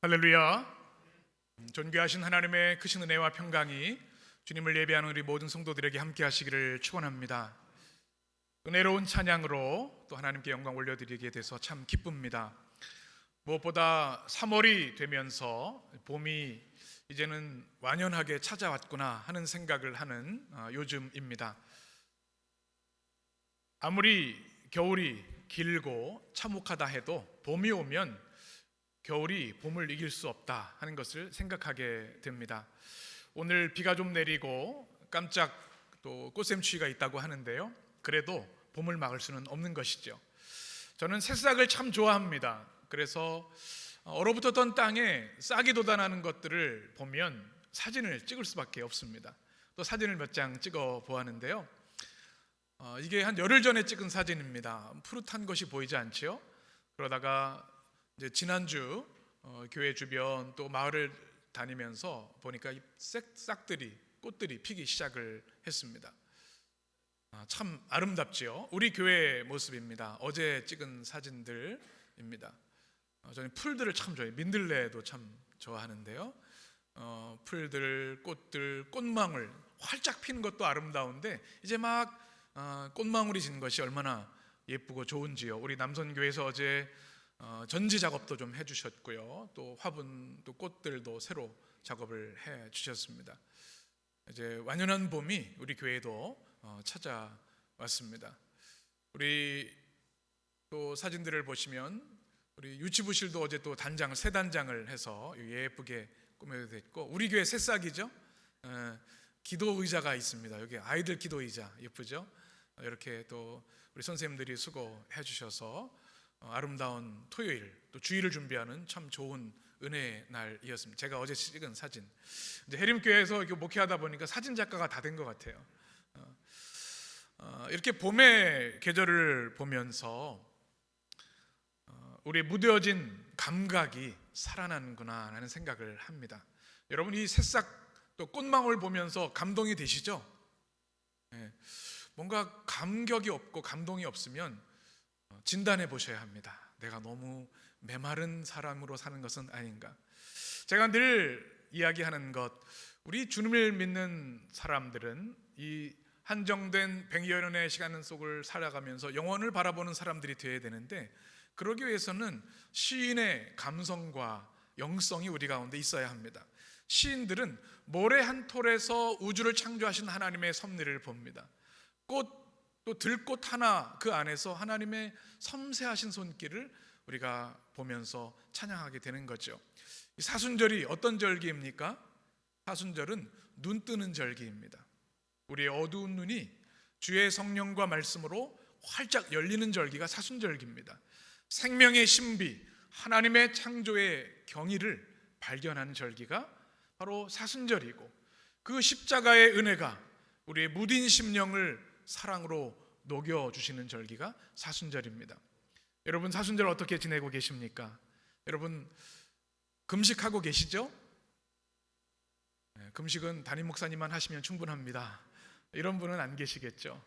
할렐루야. 존귀하신 하나님의 크신 은혜와 평강이 주님을 예배하는 우리 모든 성도들에게 함께 하시기를 축원합니다. 은혜로운 찬양으로 또 하나님께 영광 올려드리게 돼서 참 기쁩니다. 무엇보다 3월이 되면서 봄이 이제는 완연하게 찾아왔구나 하는 생각을 하는 요즘입니다. 아무리 겨울이 길고 참혹하다 해도 봄이 오면 겨울이 봄을 이길 수 없다 하는 것을 생각하게 됩니다. 오늘 비가 좀 내리고 깜짝 또 꽃샘추위가 있다고 하는데요, 그래도 봄을 막을 수는 없는 것이죠. 저는 새싹을 참 좋아합니다. 그래서 얼어붙었던 땅에 싹이 돋아나는 것들을 보면 사진을 찍을 수밖에 없습니다. 또 사진을 몇 장 찍어 보았는데요, 이게 한 열흘 전에 찍은 사진입니다. 푸릇한 것이 보이지 않지요? 그러다가 이제 지난주 교회 주변 또 마을을 다니면서 보니까 이 싹들이 꽃들이 피기 시작을 했습니다. 참 아름답지요. 우리 교회의 모습입니다. 어제 찍은 사진들입니다. 저는 풀들을 참 좋아해요. 민들레도 참 좋아하는데요, 풀들, 꽃들, 꽃망울 활짝 피는 것도 아름다운데 이제 막 꽃망울이 지는 것이 얼마나 예쁘고 좋은지요. 우리 남선교회에서 어제 전지 작업도 좀 해주셨고요, 또 화분, 또 꽃들도 새로 작업을 해주셨습니다. 이제 완연한 봄이 우리 교회도 찾아왔습니다. 우리 또 사진들을 보시면 우리 유치부실도 어제 또 단장을 새 단장을 해서 예쁘게 꾸며졌고, 우리 교회 새싹이죠. 기도 의자가 있습니다. 여기 아이들 기도 의자 예쁘죠. 이렇게 또 우리 선생님들이 수고해 주셔서 아름다운 토요일 또 주일을 준비하는 참 좋은 은혜의 날이었습니다. 제가 어제 찍은 사진, 이제 해림교회에서 이렇게 목회하다 보니까 사진 작가가 다 된 것 같아요. 이렇게 봄의 계절을 보면서 우리의 무뎌진 감각이 살아나는구나 하는 생각을 합니다. 여러분, 이 새싹 또 꽃망울 보면서 감동이 되시죠? 뭔가 감격이 없고 감동이 없으면 진단해 보셔야 합니다. 내가 너무 메마른 사람으로 사는 것은 아닌가. 제가 늘 이야기하는 것, 우리 주님을 믿는 사람들은 이 한정된 100여 년의 시간 속을 살아가면서 영원을 바라보는 사람들이 되어야 되는데, 그러기 위해서는 시인의 감성과 영성이 우리 가운데 있어야 합니다. 시인들은 모래 한 톨에서 우주를 창조하신 하나님의 섭리를 봅니다. 꽃, 또 들꽃 하나 그 안에서 하나님의 섬세하신 손길을 우리가 보면서 찬양하게 되는 거죠. 사순절이 어떤 절기입니까? 사순절은 눈 뜨는 절기입니다. 우리의 어두운 눈이 주의 성령과 말씀으로 활짝 열리는 절기가 사순절기입니다. 생명의 신비, 하나님의 창조의 경이를 발견하는 절기가 바로 사순절이고, 그 십자가의 은혜가 우리의 무딘 심령을 사랑으로 녹여주시는 절기가 사순절입니다. 여러분, 사순절 어떻게 지내고 계십니까? 여러분, 금식하고 계시죠? 금식은 담임 목사님만 하시면 충분합니다. 이런 분은 안 계시겠죠?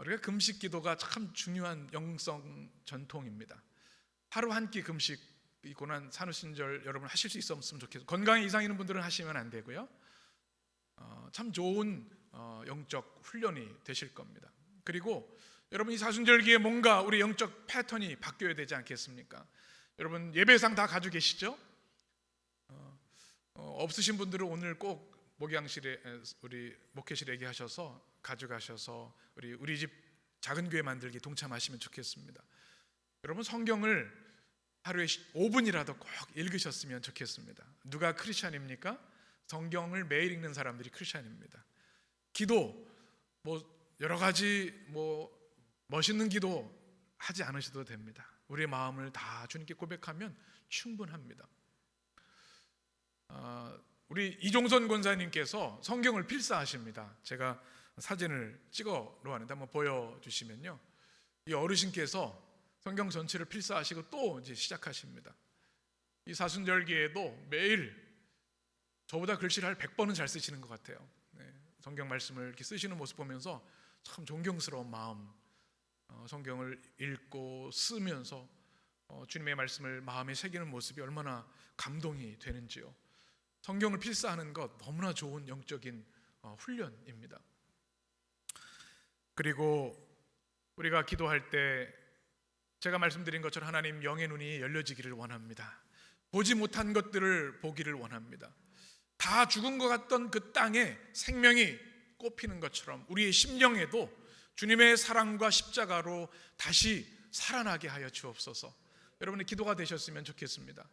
우리가 금식 기도가 참 중요한 영성 전통입니다. 하루 한 끼 금식 이 고난 산후신절 여러분 하실 수 있었으면 좋겠어요. 건강에 이상 있는 분들은 하시면 안 되고요. 참 좋은 영적 훈련이 되실 겁니다. 그리고 여러분, 이 사순절기에 뭔가 우리 영적 패턴이 바뀌어야 되지 않겠습니까? 여러분, 예배상 다 가지고 계시죠? 없으신 분들은 오늘 꼭 목양실에 우리 목회실에 얘기하셔서 가져가셔서 우리 집 작은 교회 만들기 동참하시면 좋겠습니다. 여러분, 성경을 하루에 5분이라도 꼭 읽으셨으면 좋겠습니다. 누가 크리스찬입니까? 성경을 매일 읽는 사람들이 크리스찬입니다. 기도 여러 가지 멋있는 기도 하지 않으셔도 됩니다. 우리의 마음을 다 주님께 고백하면 충분합니다. 우리 이종선 권사님께서 성경을 필사하십니다. 제가 사진을 찍어 놓았는데 한번 보여주시면요, 이 어르신께서 성경 전체를 필사하시고 또 이제 시작하십니다. 이 사순절기에도 매일 저보다 글씨를 한 100번은 잘 쓰시는 것 같아요. 성경 말씀을 이렇게 쓰시는 모습 보면서 참 존경스러운 마음, 성경을 읽고 쓰면서 주님의 말씀을 마음에 새기는 모습이 얼마나 감동이 되는지요. 성경을 필사하는 것 너무나 좋은 영적인 훈련입니다. 그리고 우리가 기도할 때 제가 말씀드린 것처럼 하나님 영의 눈이 열려지기를 원합니다. 보지 못한 것들을 보기를 원합니다. 다 죽은 것 같던 그 땅에 생명이 꽃피는 것처럼 우리의 심령에도 주님의 사랑과 십자가로 다시 살아나게 하여 주옵소서. 여러분의 기도가 되셨으면 좋겠습니다.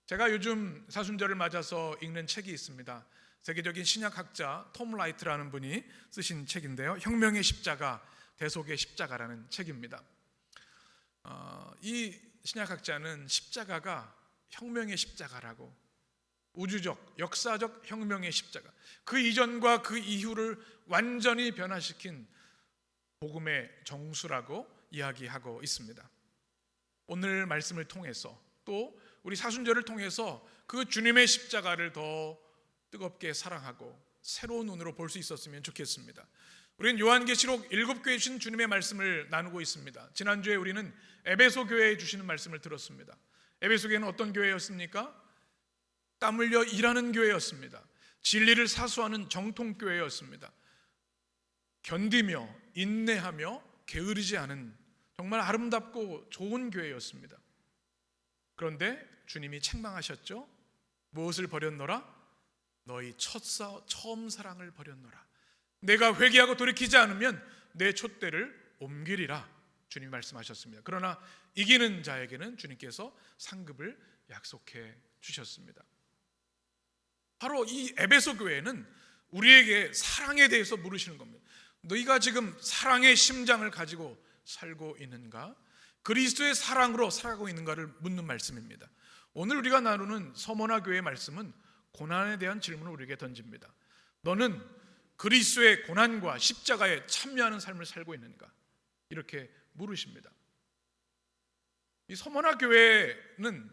제가 요즘 사순절을 맞아서 읽는 책이 있습니다. 세계적인 신약학자 톰 라이트라는 분이 쓰신 책인데요, 혁명의 십자가, 대속의 십자가라는 책입니다. 이 신약학자는 십자가가 혁명의 십자가라고, 우주적, 역사적 혁명의 십자가, 그 이전과 그 이후를 완전히 변화시킨 복음의 정수라고 이야기하고 있습니다. 오늘 말씀을 통해서 또 우리 사순절을 통해서 그 주님의 십자가를 더 뜨겁게 사랑하고 새로운 눈으로 볼 수 있었으면 좋겠습니다. 우리는 요한계시록 7교회에 주신 주님의 말씀을 나누고 있습니다. 지난주에 우리는 에베소 교회에 주시는 말씀을 들었습니다. 에베소 교회는 어떤 교회였습니까? 땀 흘려 일하는 교회였습니다. 진리를 사수하는 정통교회였습니다. 견디며 인내하며 게으르지 않은 정말 아름답고 좋은 교회였습니다. 그런데 주님이 책망하셨죠. 무엇을 버렸노라? 너희 처음 사랑을 버렸노라. 내가 회개하고 돌이키지 않으면 내 촛대를 옮기리라, 주님이 말씀하셨습니다. 그러나 이기는 자에게는 주님께서 상급을 약속해 주셨습니다. 바로 이 에베소 교회는 우리에게 사랑에 대해서 물으시는 겁니다. 너희가 지금 사랑의 심장을 가지고 살고 있는가? 그리스도의 사랑으로 살아가고 있는가를 묻는 말씀입니다. 오늘 우리가 나누는 서머나 교회의 말씀은 고난에 대한 질문을 우리에게 던집니다. 너는 그리스도의 고난과 십자가에 참여하는 삶을 살고 있는가? 이렇게 물으십니다. 이 서머나 교회는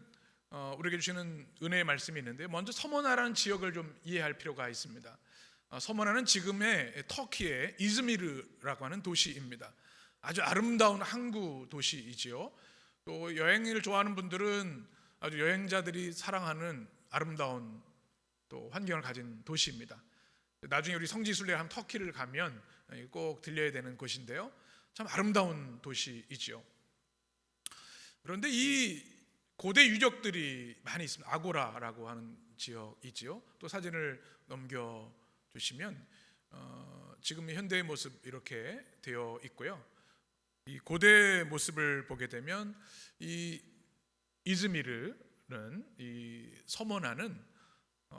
우리에게 주시는 은혜의 말씀이 있는데, 먼저 서머나라는 지역을 좀 이해할 필요가 있습니다. 서머나는 지금의 터키의 이즈미르라고 하는 도시입니다. 아주 아름다운 항구 도시이지요. 또 여행을 좋아하는 분들은 아주 여행자들이 사랑하는 아름다운 또 환경을 가진 도시입니다. 나중에 우리 성지순례를 하면 터키를 가면 꼭 들려야 되는 곳인데요, 참 아름다운 도시이지요. 그런데 이 고대 유적들이 많이 있습니다. 아고라라고 하는 지역이지요. 또 사진을 넘겨주시면 지금의 현대의 모습 이렇게 되어 있고요. 이 고대 모습을 보게 되면 이 이즈미르는, 이 서머나는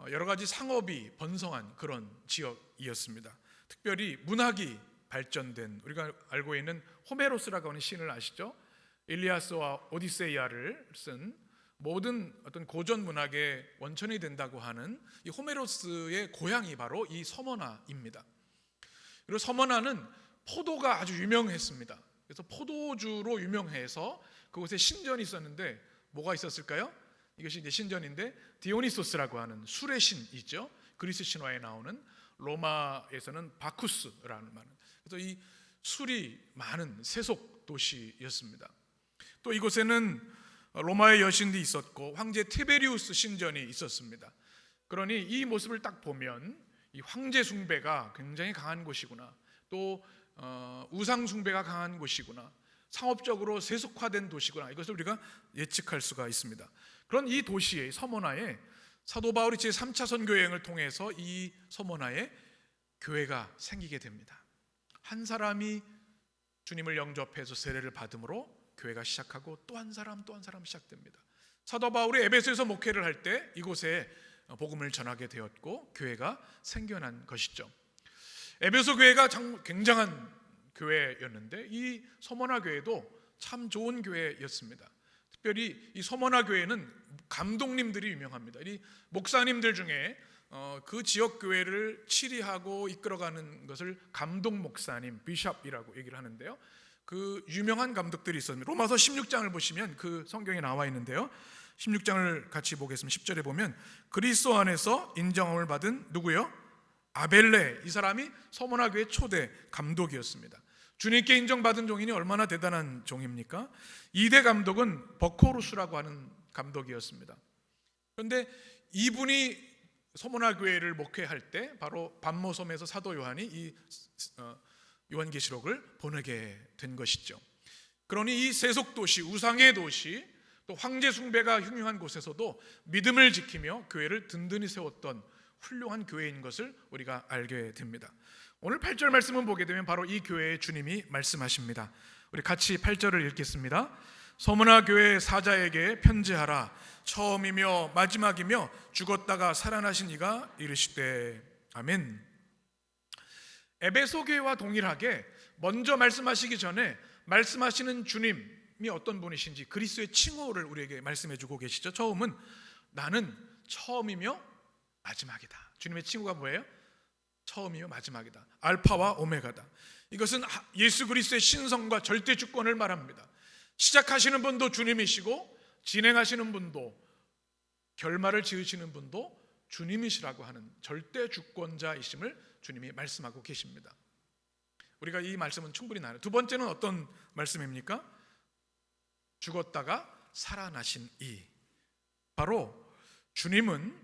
여러 가지 상업이 번성한 그런 지역이었습니다. 특별히 문학이 발전된, 우리가 알고 있는 호메로스라고 하는 시인을 아시죠? 일리아스와 오디세이아를 쓴 모든 어떤 고전 문학의 원천이 된다고 하는 이 호메로스의 고향이 바로 이 서머나입니다. 그리고 서머나는 포도가 아주 유명했습니다. 그래서 포도주로 유명해서 그곳에 신전이 있었는데 뭐가 있었을까요? 이것이 이제 신전인데 디오니소스라고 하는 술의 신이죠. 그리스 신화에 나오는, 로마에서는 바쿠스라는 말. 그래서 이 술이 많은 세속 도시였습니다. 또 이곳에는 로마의 여신도 있었고 황제 티베리우스 신전이 있었습니다. 그러니 이 모습을 딱 보면 이 황제 숭배가 굉장히 강한 곳이구나, 또 우상 숭배가 강한 곳이구나, 상업적으로 세속화된 도시구나, 이것을 우리가 예측할 수가 있습니다. 그런 이 도시의 서머나에 사도 바울이 제3차 선교 여행을 통해서 이 서머나에 교회가 생기게 됩니다. 한 사람이 주님을 영접해서 세례를 받음으로 교회가 시작하고 또 한 사람 시작됩니다. 사도 바울이 에베소에서 목회를 할 때 이곳에 복음을 전하게 되었고 교회가 생겨난 것이죠. 에베소 교회가 굉장한 교회였는데 이 서머나 교회도 참 좋은 교회였습니다. 특별히 이 서머나 교회는 감독님들이 유명합니다. 이 목사님들 중에 그 지역 교회를 치리하고 이끌어가는 것을 감독 목사님, 비숍이라고 얘기를 하는데요. 그 유명한 감독들이 있었습니다. 로마서 16장을 보시면 그 성경에 나와 있는데요, 16장을 같이 보겠습니다. 10절에 보면 그리스도 안에서 인정함을 받은 누구요? 아벨레, 이 사람이 서머나 교회 초대 감독이었습니다. 주님께 인정받은 종이니 얼마나 대단한 종입니까? 2대 감독은 버코루스라고 하는 감독이었습니다. 그런데 이분이 서문화 교회를 목회할 때 바로 반모섬에서 사도 요한이 이 요한계시록을 보내게 된 것이죠. 그러니 이 세속 도시, 우상의 도시, 또 황제 숭배가 흉흉한 곳에서도 믿음을 지키며 교회를 든든히 세웠던 훌륭한 교회인 것을 우리가 알게 됩니다. 오늘 8절 말씀을 보게 되면 바로 이 교회의 주님이 말씀하십니다. 우리 같이 8절을 읽겠습니다. 서문화 교회 사자에게 편지하라. 처음이며 마지막이며 죽었다가 살아나신 이가 이르시되. 아멘. 에베소 교회와 동일하게 먼저 말씀하시기 전에 말씀하시는 주님이 어떤 분이신지 그리스도의 칭호를 우리에게 말씀해 주고 계시죠. 처음은 나는 처음이며 마지막이다. 주님의 칭호가 뭐예요? 처음이며 마지막이다. 알파와 오메가다. 이것은 예수 그리스도의 신성과 절대 주권을 말합니다. 시작하시는 분도 주님이시고 진행하시는 분도, 결말을 지으시는 분도 주님이시라고 하는 절대 주권자이심을 주님이 말씀하고 계십니다. 우리가 이 말씀은 충분히 나눠요. 두 번째는 어떤 말씀입니까? 죽었다가 살아나신 이. 바로 주님은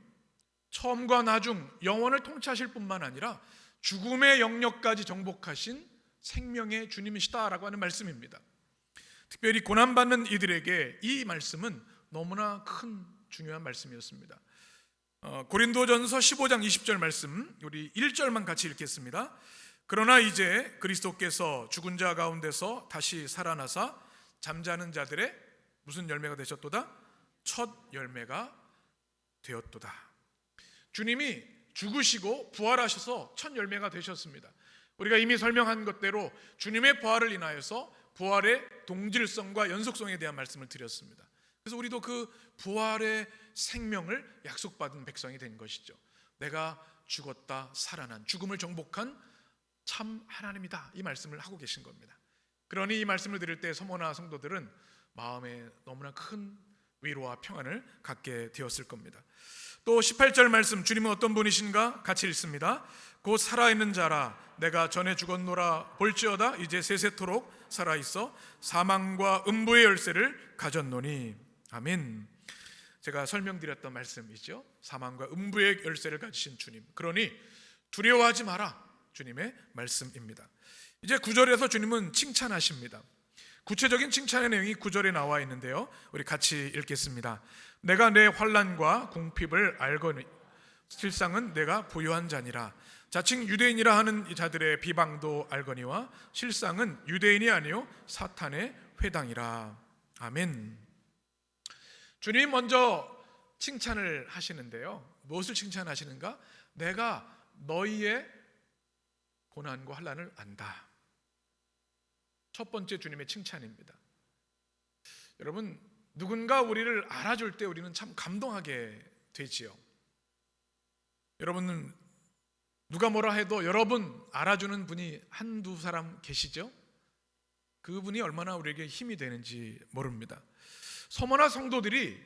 처음과 나중 영원을 통치하실 뿐만 아니라 죽음의 영역까지 정복하신 생명의 주님이시다라고 하는 말씀입니다. 특별히 고난받는 이들에게 이 말씀은 너무나 큰 중요한 말씀이었습니다. 고린도전서 15장 20절 말씀, 우리 1절만 같이 읽겠습니다. 그러나 이제 그리스도께서 죽은 자 가운데서 다시 살아나사 잠자는 자들의 무슨 열매가 되셨도다? 첫 열매가 되었도다. 주님이 죽으시고 부활하셔서 첫 열매가 되셨습니다. 우리가 이미 설명한 것대로 주님의 부활을 인하여서 부활의 동질성과 연속성에 대한 말씀을 드렸습니다. 그래서 우리도 그 부활의 생명을 약속받은 백성이 된 것이죠. 내가 죽었다 살아난, 죽음을 정복한 참 하나님이다, 이 말씀을 하고 계신 겁니다. 그러니 이 말씀을 들을 때 서머나 성도들은 마음에 너무나 큰 위로와 평안을 갖게 되었을 겁니다. 또 18절 말씀, 주님은 어떤 분이신가? 같이 읽습니다. 곧 살아있는 자라 내가 전에 죽었노라 볼지어다 이제 세세토록 살아있어 사망과 음부의 열쇠를 가졌노니. 아멘. 제가 설명드렸던 말씀이죠. 사망과 음부의 열쇠를 가지신 주님, 그러니 두려워하지 마라, 주님의 말씀입니다. 이제 9절에서 주님은 칭찬하십니다. 구체적인 칭찬의 내용이 9절에 나와 있는데요, 우리 같이 읽겠습니다. 내가 내 환난과 궁핍을 알거니 실상은 내가 부유한 자니라. 자칭 유대인이라 하는 자들의 비방도 알거니와 실상은 유대인이 아니요 사탄의 회당이라. 아멘. 주님이 먼저 칭찬을 하시는데요, 무엇을 칭찬하시는가? 내가 너희의 고난과 환난을 안다. 첫 번째 주님의 칭찬입니다. 여러분, 누군가 우리를 알아줄 때 우리는 참 감동하게 되지요. 여러분은 누가 뭐라 해도 여러분 알아주는 분이 한두 사람 계시죠? 그분이 얼마나 우리에게 힘이 되는지 모릅니다. 서머나 성도들이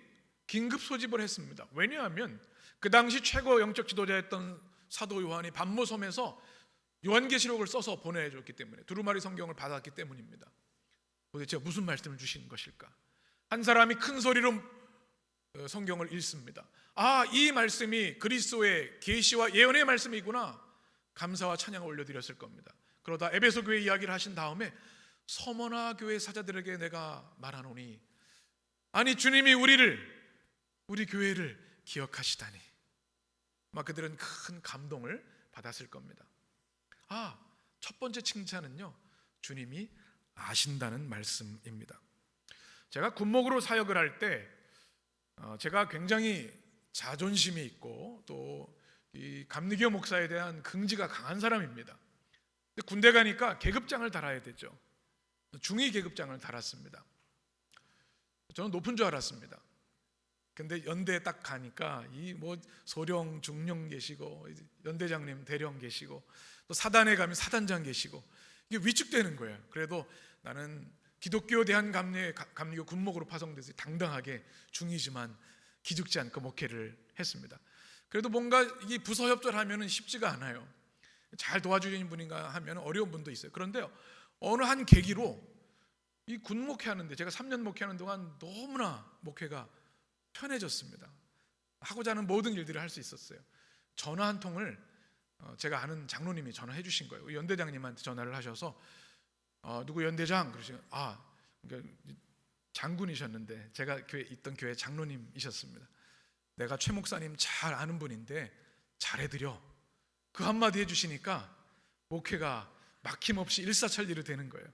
긴급 소집을 했습니다. 왜냐하면 그 당시 최고 영적 지도자였던 사도 요한이 반모섬에서 요한계시록을 써서 보내줬기 때문에, 두루마리 성경을 받았기 때문입니다. 도대체 무슨 말씀을 주시는 것일까? 한 사람이 큰 소리로 성경을 읽습니다. 아, 이 말씀이 그리스도의 계시와 예언의 말씀이구나. 감사와 찬양을 올려드렸을 겁니다. 그러다 에베소 교회 이야기를 하신 다음에 서머나 교회 사자들에게 내가 말하노니, 아니 주님이 우리 교회를 기억하시다니. 막 그들은 큰 감동을 받았을 겁니다. 아, 첫 번째 칭찬은요, 주님이 아신다는 말씀입니다. 제가 군목으로 사역을 할 때 제가 굉장히 자존심이 있고 또 이 감리교 목사에 대한 긍지가 강한 사람입니다. 근데 군대 가니까 계급장을 달아야 되죠. 중위 계급장을 달았습니다. 저는 높은 줄 알았습니다. 근데 연대에 딱 가니까 이 뭐 소령, 중령 계시고 연대장님, 대령 계시고 또 사단에 가면 사단장 계시고 이게 위축되는 거예요. 그래도 나는 기독교 대한감리교 군목으로 파송돼서 당당하게 중이지만 기죽지 않고 목회를 했습니다. 그래도 뭔가 이 부서 협조를 하면 쉽지가 않아요. 잘 도와주시는 분인가 하면 어려운 분도 있어요. 그런데 어느 한 계기로 이 군목회하는데, 제가 3년 목회하는 동안 너무나 목회가 편해졌습니다. 하고자 하는 모든 일들을 할 수 있었어요. 전화 한 통을 제가 아는 장로님이 전화해 주신 거예요. 연대장님한테 전화를 하셔서 누구 연대장 그러시면 그러니까 장군이셨는데 제가 있던 교회 장로님이셨습니다. 내가 최 목사님 잘 아는 분인데 잘해드려. 그 한마디 해주시니까 목회가 막힘없이 일사천리로 되는 거예요.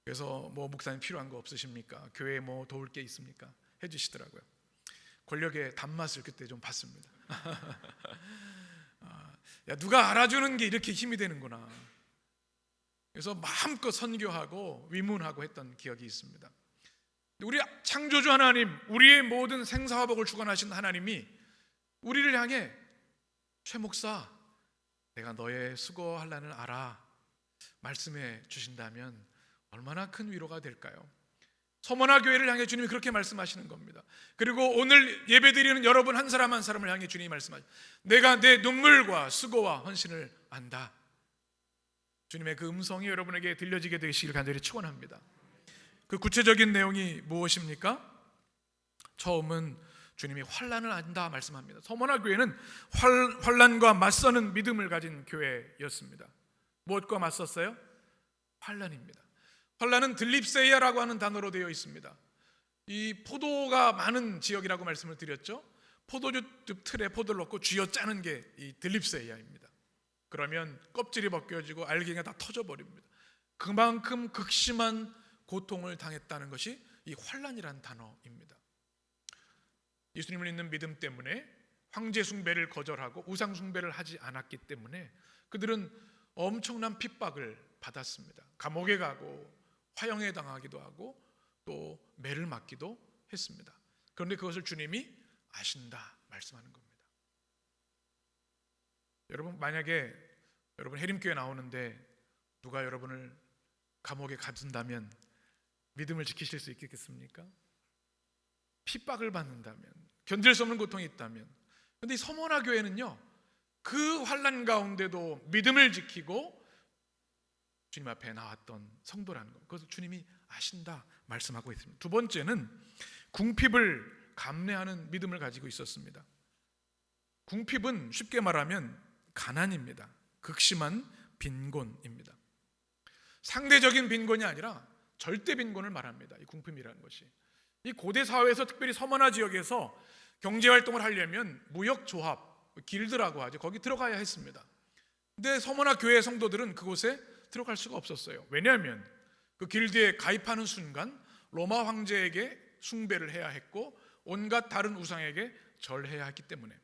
그래서 뭐 목사님 필요한 거 없으십니까? 교회에 뭐 도울 게 있습니까? 해주시더라고요. 권력의 단맛을 그때 좀 봤습니다. 야, 누가 알아주는 게 이렇게 힘이 되는구나. 그래서 마음껏 선교하고 위문하고 했던 기억이 있습니다. 우리 창조주 하나님, 우리의 모든 생사화복을 주관하신 하나님이 우리를 향해 최 목사, 내가 너의 수고할 날 알아 말씀해 주신다면 얼마나 큰 위로가 될까요? 서머나 교회를 향해 주님이 그렇게 말씀하시는 겁니다. 그리고 오늘 예배드리는 여러분 한 사람 한 사람을 향해 주님이 말씀하시죠. 내가 내 눈물과 수고와 헌신을 안다. 주님의 그 음성이 여러분에게 들려지게 되시길 간절히 축원합니다. 그 구체적인 내용이 무엇입니까? 처음은 주님이 환난을 안다 말씀합니다. 서머나 교회는 환난과 맞서는 믿음을 가진 교회였습니다. 무엇과 맞섰어요? 환난입니다. 환난은 들립세야라고 하는 단어로 되어 있습니다. 이 포도가 많은 지역이라고 말씀을 드렸죠. 포도주 틀에 포도를 넣고 쥐어 짜는 게 이 들립세야입니다. 그러면 껍질이 벗겨지고 알갱이가 다 터져버립니다. 그만큼 극심한 고통을 당했다는 것이 이 환난이라는 단어입니다. 예수님을 믿는 믿음 때문에 황제 숭배를 거절하고 우상 숭배를 하지 않았기 때문에 그들은 엄청난 핍박을 받았습니다. 감옥에 가고 화형에 당하기도 하고 또 매를 맞기도 했습니다. 그런데 그것을 주님이 아신다 말씀하는 겁니다. 여러분, 만약에 여러분 해림교회 나오는데 누가 여러분을 감옥에 가둔다면 믿음을 지키실 수 있겠습니까? 핍박을 받는다면, 견딜 수 없는 고통이 있다면. 그런데 이 서머나 교회는요, 그 환난 가운데도 믿음을 지키고 주님 앞에 나왔던 성도라는 것, 그것을 주님이 아신다 말씀하고 있습니다. 두 번째는 궁핍을 감내하는 믿음을 가지고 있었습니다. 궁핍은 쉽게 말하면 가난입니다. 극심한 빈곤입니다. 상대적인 빈곤이 아니라 절대 빈곤을 말합니다. 이 궁핍이라는 것이. 이 고대 사회에서 특별히 서머나 지역에서 경제 활동을 하려면 무역조합, 길드라고 하죠. 거기 들어가야 했습니다. 근데 서머나 교회 성도들은 그곳에 들어갈 수가 없었어요. 왜냐하면 그 길드에 가입하는 순간 로마 황제에게 숭배를 해야 했고 온갖 다른 우상에게 절해야 했기 때문에,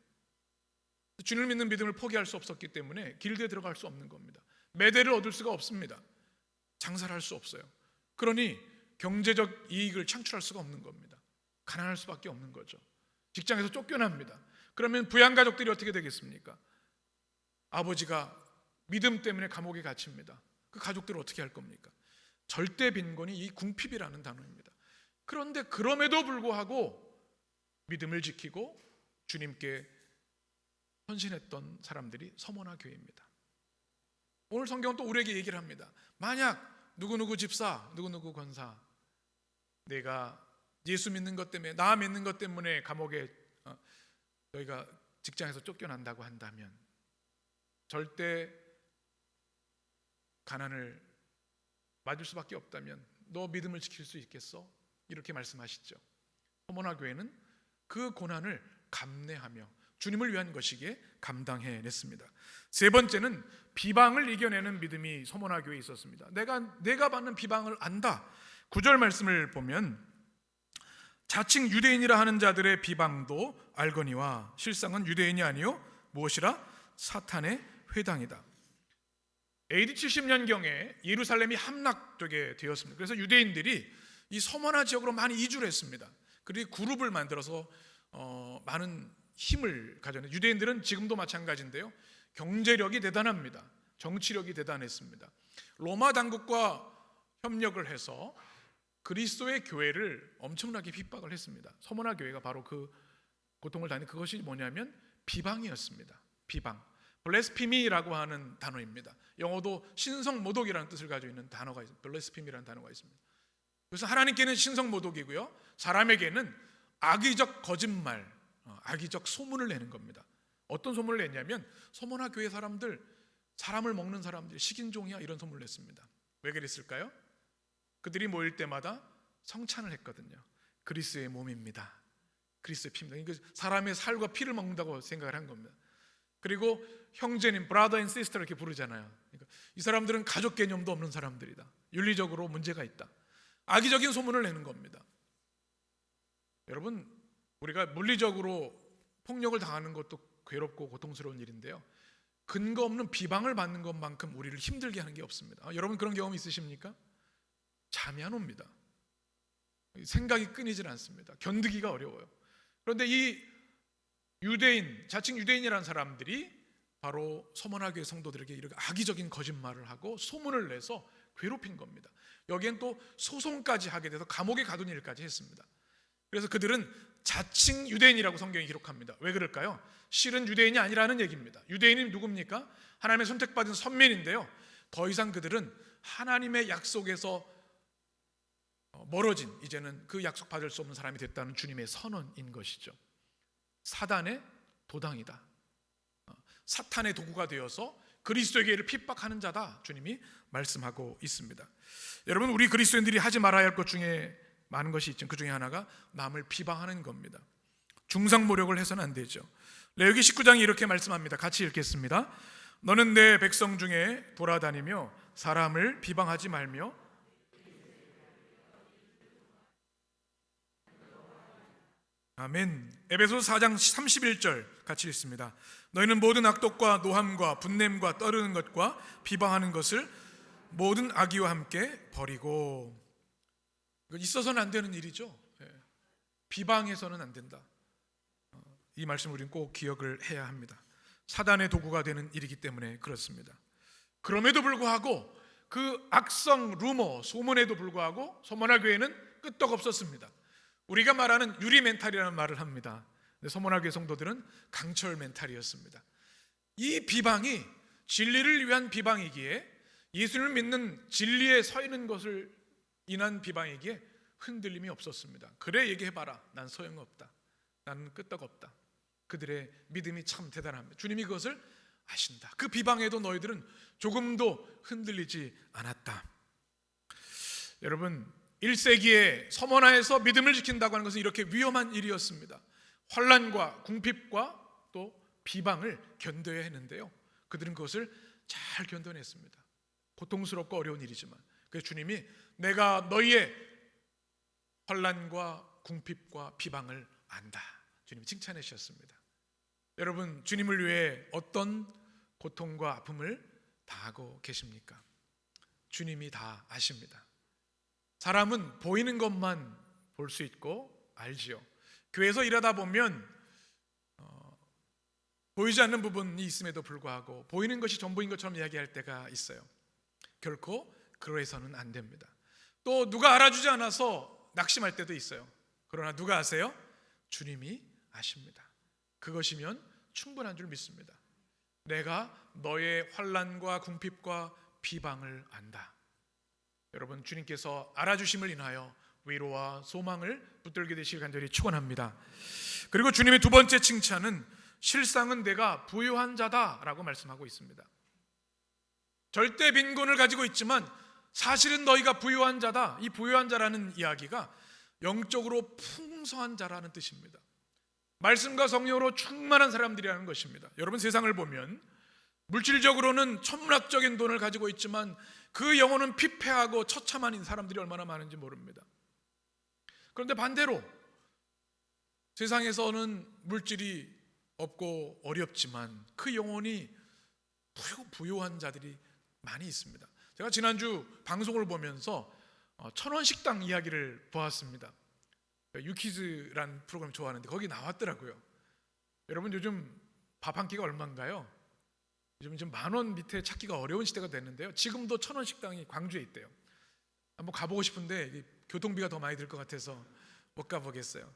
주님을 믿는 믿음을 포기할 수 없었기 때문에 길드에 들어갈 수 없는 겁니다. 매대를 얻을 수가 없습니다. 장사를 할 수 없어요. 그러니 경제적 이익을 창출할 수가 없는 겁니다. 가난할 수밖에 없는 거죠. 직장에서 쫓겨납니다. 그러면 부양가족들이 어떻게 되겠습니까? 아버지가 믿음 때문에 감옥에 갇힙니다. 그 가족들을 어떻게 할 겁니까? 절대 빈곤이 이 궁핍이라는 단어입니다. 그런데 그럼에도 불구하고 믿음을 지키고 주님께 헌신했던 사람들이 서머나 교회입니다. 오늘 성경은 또 우리에게 얘기를 합니다. 만약 누구누구 집사, 누구누구 권사, 내가 예수 믿는 것 때문에, 나 믿는 것 때문에 감옥에 너희가 직장에서 쫓겨난다고 한다면 절대 가난을 맞을 수밖에 없다면 너 믿음을 지킬 수 있겠어? 이렇게 말씀하시죠. 서머나 교회는 그 고난을 감내하며 주님을 위한 것이기에 감당해냈습니다. 세 번째는 비방을 이겨내는 믿음이 서머나 교회에 있었습니다. 내가 받는 비방을 안다. 9절 말씀을 보면 자칭 유대인이라 하는 자들의 비방도 알거니와 실상은 유대인이 아니요 무엇이라? 사탄의 회당이다. AD 70년경에 예루살렘이 함락되게 되었습니다. 그래서 유대인들이 이 서머나 지역으로 많이 이주를 했습니다. 그리고 그룹을 만들어서 많은 힘을 가졌는데, 유대인들은 지금도 마찬가지인데요, 경제력이 대단합니다. 정치력이 대단했습니다. 로마 당국과 협력을 해서 그리스도의 교회를 엄청나게 핍박을 했습니다. 서머나 교회가 바로 그 고통을 당한 그것이 뭐냐면 비방이었습니다. 비방. 블레스피미라고 하는 단어입니다. 영어도 신성모독이라는 뜻을 가지고 있는 단어가 있습니다. 블레스피미라는 단어가 있습니다. 그래서 하나님께는 신성모독이고요, 사람에게는 악의적 거짓말, 악의적 소문을 내는 겁니다. 어떤 소문을 냈냐면 서머나 교회 사람들, 사람을 먹는 사람들 식인종이야, 이런 소문을 냈습니다. 왜 그랬을까요? 그들이 모일 때마다 성찬을 했거든요. 그리스도의 몸입니다, 그리스도의 피입니다. 그러니까 사람의 살과 피를 먹는다고 생각을 한 겁니다. 그리고 형제님, brother and sister 이렇게 부르잖아요. 그러니까 이 사람들은 가족 개념도 없는 사람들이다, 윤리적으로 문제가 있다, 악의적인 소문을 내는 겁니다. 여러분, 우리가 물리적으로 폭력을 당하는 것도 괴롭고 고통스러운 일인데요, 근거 없는 비방을 받는 것만큼 우리를 힘들게 하는 게 없습니다. 여러분 그런 경험 있으십니까? 잠이 안 옵니다. 생각이 끊이질 않습니다. 견디기가 어려워요. 그런데 이 유대인, 자칭 유대인이라는 사람들이 바로 서머나 교회 성도들에게 이렇게 악의적인 거짓말을 하고 소문을 내서 괴롭힌 겁니다. 여기엔 또 소송까지 하게 돼서 감옥에 가둔 일까지 했습니다. 그래서 그들은 자칭 유대인이라고 성경이 기록합니다. 왜 그럴까요? 실은 유대인이 아니라는 얘기입니다. 유대인이 누굽니까? 하나님의 선택받은 선민인데요, 더 이상 그들은 하나님의 약속에서 멀어진, 이제는 그 약속 받을 수 없는 사람이 됐다는 주님의 선언인 것이죠. 사단의 도당이다, 사탄의 도구가 되어서 그리스도의 교회를 핍박하는 자다, 주님이 말씀하고 있습니다. 여러분, 우리 그리스도인들이 하지 말아야 할 것 중에 많은 것이 있죠. 그 중에 하나가 남을 비방하는 겁니다. 중상모략을 해서는 안 되죠. 레위기 19장이 이렇게 말씀합니다. 같이 읽겠습니다. 너는 내 백성 중에 돌아다니며 사람을 비방하지 말며 아멘. 에베소서 4장 31절 같이 읽습니다. 너희는 모든 악독과 노함과 분냄과 떠르는 것과 비방하는 것을 모든 악의와 함께 버리고. 있어서는 안 되는 일이죠. 비방해서는 안 된다. 이 말씀을 우리는 꼭 기억을 해야 합니다. 사단의 도구가 되는 일이기 때문에 그렇습니다. 그럼에도 불구하고 그 악성 루머, 소문에도 불구하고 서머나 교회는 끄떡없었습니다. 우리가 말하는 유리 멘탈이라는 말을 합니다. 근데 서머나 교회 성도들은 강철 멘탈이었습니다. 이 비방이 진리를 위한 비방이기에, 예수님을 믿는 진리에 서 있는 것을 인한 비방이기에 흔들림이 없었습니다. 그래, 얘기해봐라, 난 소용없다, 나는 끄떡없다. 그들의 믿음이 참 대단합니다. 주님이 그것을 아신다. 그 비방에도 너희들은 조금도 흔들리지 않았다. 여러분, 1세기에 서머나에서 믿음을 지킨다고 하는 것은 이렇게 위험한 일이었습니다. 환난과 궁핍과 또 비방을 견뎌야 했는데요, 그들은 그것을 잘 견뎌냈습니다. 고통스럽고 어려운 일이지만. 그래서 주님이 내가 너희의 환난과 궁핍과 비방을 안다, 주님이 칭찬해 주셨습니다. 여러분, 주님을 위해 어떤 고통과 아픔을 당하고 계십니까? 주님이 다 아십니다. 사람은 보이는 것만 볼 수 있고 알지요. 교회에서 일하다 보면 보이지 않는 부분이 있음에도 불구하고 보이는 것이 전부인 것처럼 이야기할 때가 있어요. 결코 그러해서는 안 됩니다. 또 누가 알아주지 않아서 낙심할 때도 있어요. 그러나 누가 아세요? 주님이 아십니다. 그것이면 충분한 줄 믿습니다. 내가 너의 환난과 궁핍과 비방을 안다. 여러분, 주님께서 알아주심을 인하여 위로와 소망을 붙들게 되시길 간절히 축원합니다. 그리고 주님의 두 번째 칭찬은 실상은 내가 부유한 자다라고 말씀하고 있습니다. 절대 빈곤을 가지고 있지만 사실은 너희가 부유한 자다. 이 부유한 자라는 이야기가 영적으로 풍성한 자라는 뜻입니다. 말씀과 성령으로 충만한 사람들이라는 것입니다. 여러분, 세상을 보면 물질적으로는 천문학적인 돈을 가지고 있지만 그 영혼은 피폐하고 처참한 사람들이 얼마나 많은지 모릅니다. 그런데 반대로 세상에서는 물질이 없고 어렵지만 그 영혼이 부유한 자들이 많이 있습니다. 제가 지난주 방송을 보면서 천원식당 이야기를 보았습니다. 유키즈라는 프로그램 좋아하는데 거기 나왔더라고요. 여러분, 요즘 밥 한 끼가 얼마인가요? 요즘 좀 10,000원 밑에 찾기가 어려운 시대가 됐는데요, 지금도 천원식당이 광주에 있대요. 한번 가보고 싶은데 교통비가 더 많이 들 것 같아서 못 가보겠어요.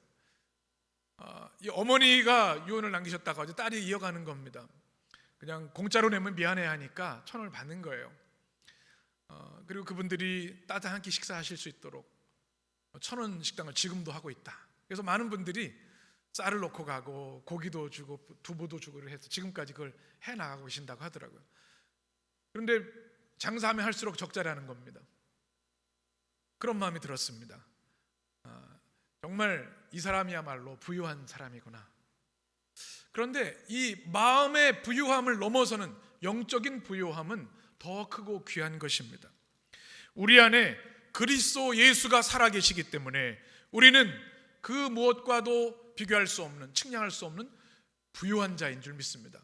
이 어머니가 유언을 남기셨다가 이제 딸이 이어가는 겁니다. 그냥 공짜로 내면 미안해 하니까 1,000원을 받는 거예요. 그리고 그분들이 따뜻한 한 끼 식사하실 수 있도록 1,000원 식당을 지금도 하고 있다. 그래서 많은 분들이 쌀을 넣고 가고 고기도 주고 두부도 주고 해서 지금까지 그걸 해나가고 계신다고 하더라고요. 그런데 장사하면 할수록 적자라는 겁니다. 그런 마음이 들었습니다. 정말 이 사람이야말로 부유한 사람이구나. 그런데 이 마음의 부유함을 넘어서는 영적인 부유함은 더 크고 귀한 것입니다. 우리 안에 그리스도 예수가 살아계시기 때문에 우리는 그 무엇과도 비교할 수 없는, 측량할 수 없는 부유한 자인 줄 믿습니다.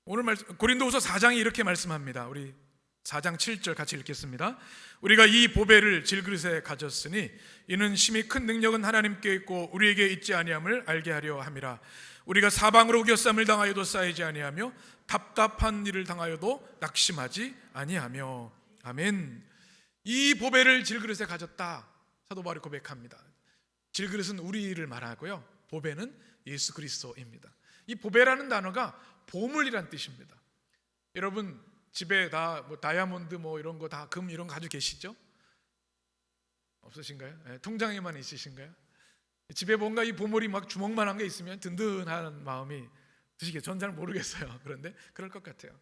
오늘 고린도후서 4장이 이렇게 말씀합니다. 우리 4장 7절 같이 읽겠습니다. 우리가 이 보배를 질그릇에 가졌으니 이는 심히 큰 능력은 하나님께 있고 우리에게 있지 아니함을 알게 하려 함이라. 우리가 사방으로 우겨쌈을 당하여도 쌓이지 아니하며 답답한 일을 당하여도 낙심하지 아니하며. 아멘. 이 보배를 질그릇에 가졌다, 사도 바울이 고백합니다. 질그릇은 우리를 말하고요, 보배는 예수 그리스도입니다. 이 보배라는 단어가 보물이란 뜻입니다. 여러분 집에 다 다이아몬드 이런 거 다 금 이런 거 가지고 계시죠? 없으신가요? 네, 통장에만 있으신가요? 집에 뭔가 이 보물이 막 주먹만한 게 있으면 든든한 마음이 드시겠죠? 전 잘 모르겠어요. 그런데 그럴 것 같아요.